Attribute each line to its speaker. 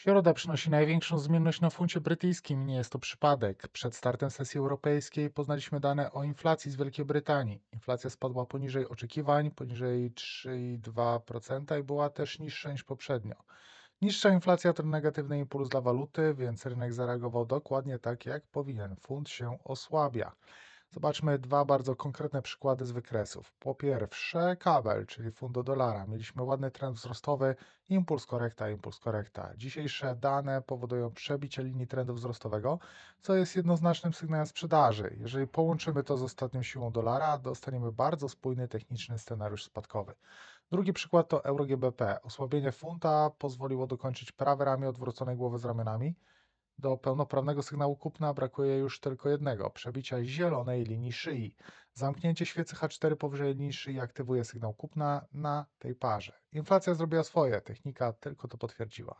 Speaker 1: Środa przynosi największą zmienność na funcie brytyjskim i nie jest to przypadek. Przed startem sesji europejskiej poznaliśmy dane o inflacji z Wielkiej Brytanii. Inflacja spadła poniżej oczekiwań, poniżej 3,2% i była też niższa niż poprzednio. Niższa inflacja to negatywny impuls dla waluty, więc rynek zareagował dokładnie tak, jak powinien. Funt się osłabia. Zobaczmy dwa bardzo konkretne przykłady z wykresów. Po pierwsze, kabel, czyli funt do dolara. Mieliśmy ładny trend wzrostowy, impuls korekta, impuls korekta. Dzisiejsze dane powodują przebicie linii trendu wzrostowego, co jest jednoznacznym sygnałem sprzedaży. Jeżeli połączymy to z ostatnią siłą dolara, dostaniemy bardzo spójny techniczny scenariusz spadkowy. Drugi przykład to EURO-GBP. Osłabienie funta pozwoliło dokończyć prawe ramię odwróconej głowy z ramionami. Do pełnoprawnego sygnału kupna brakuje już tylko jednego: przebicia zielonej linii szyi. Zamknięcie świecy H4 powyżej linii szyi aktywuje sygnał kupna na tej parze. Inflacja zrobiła swoje, technika tylko to potwierdziła.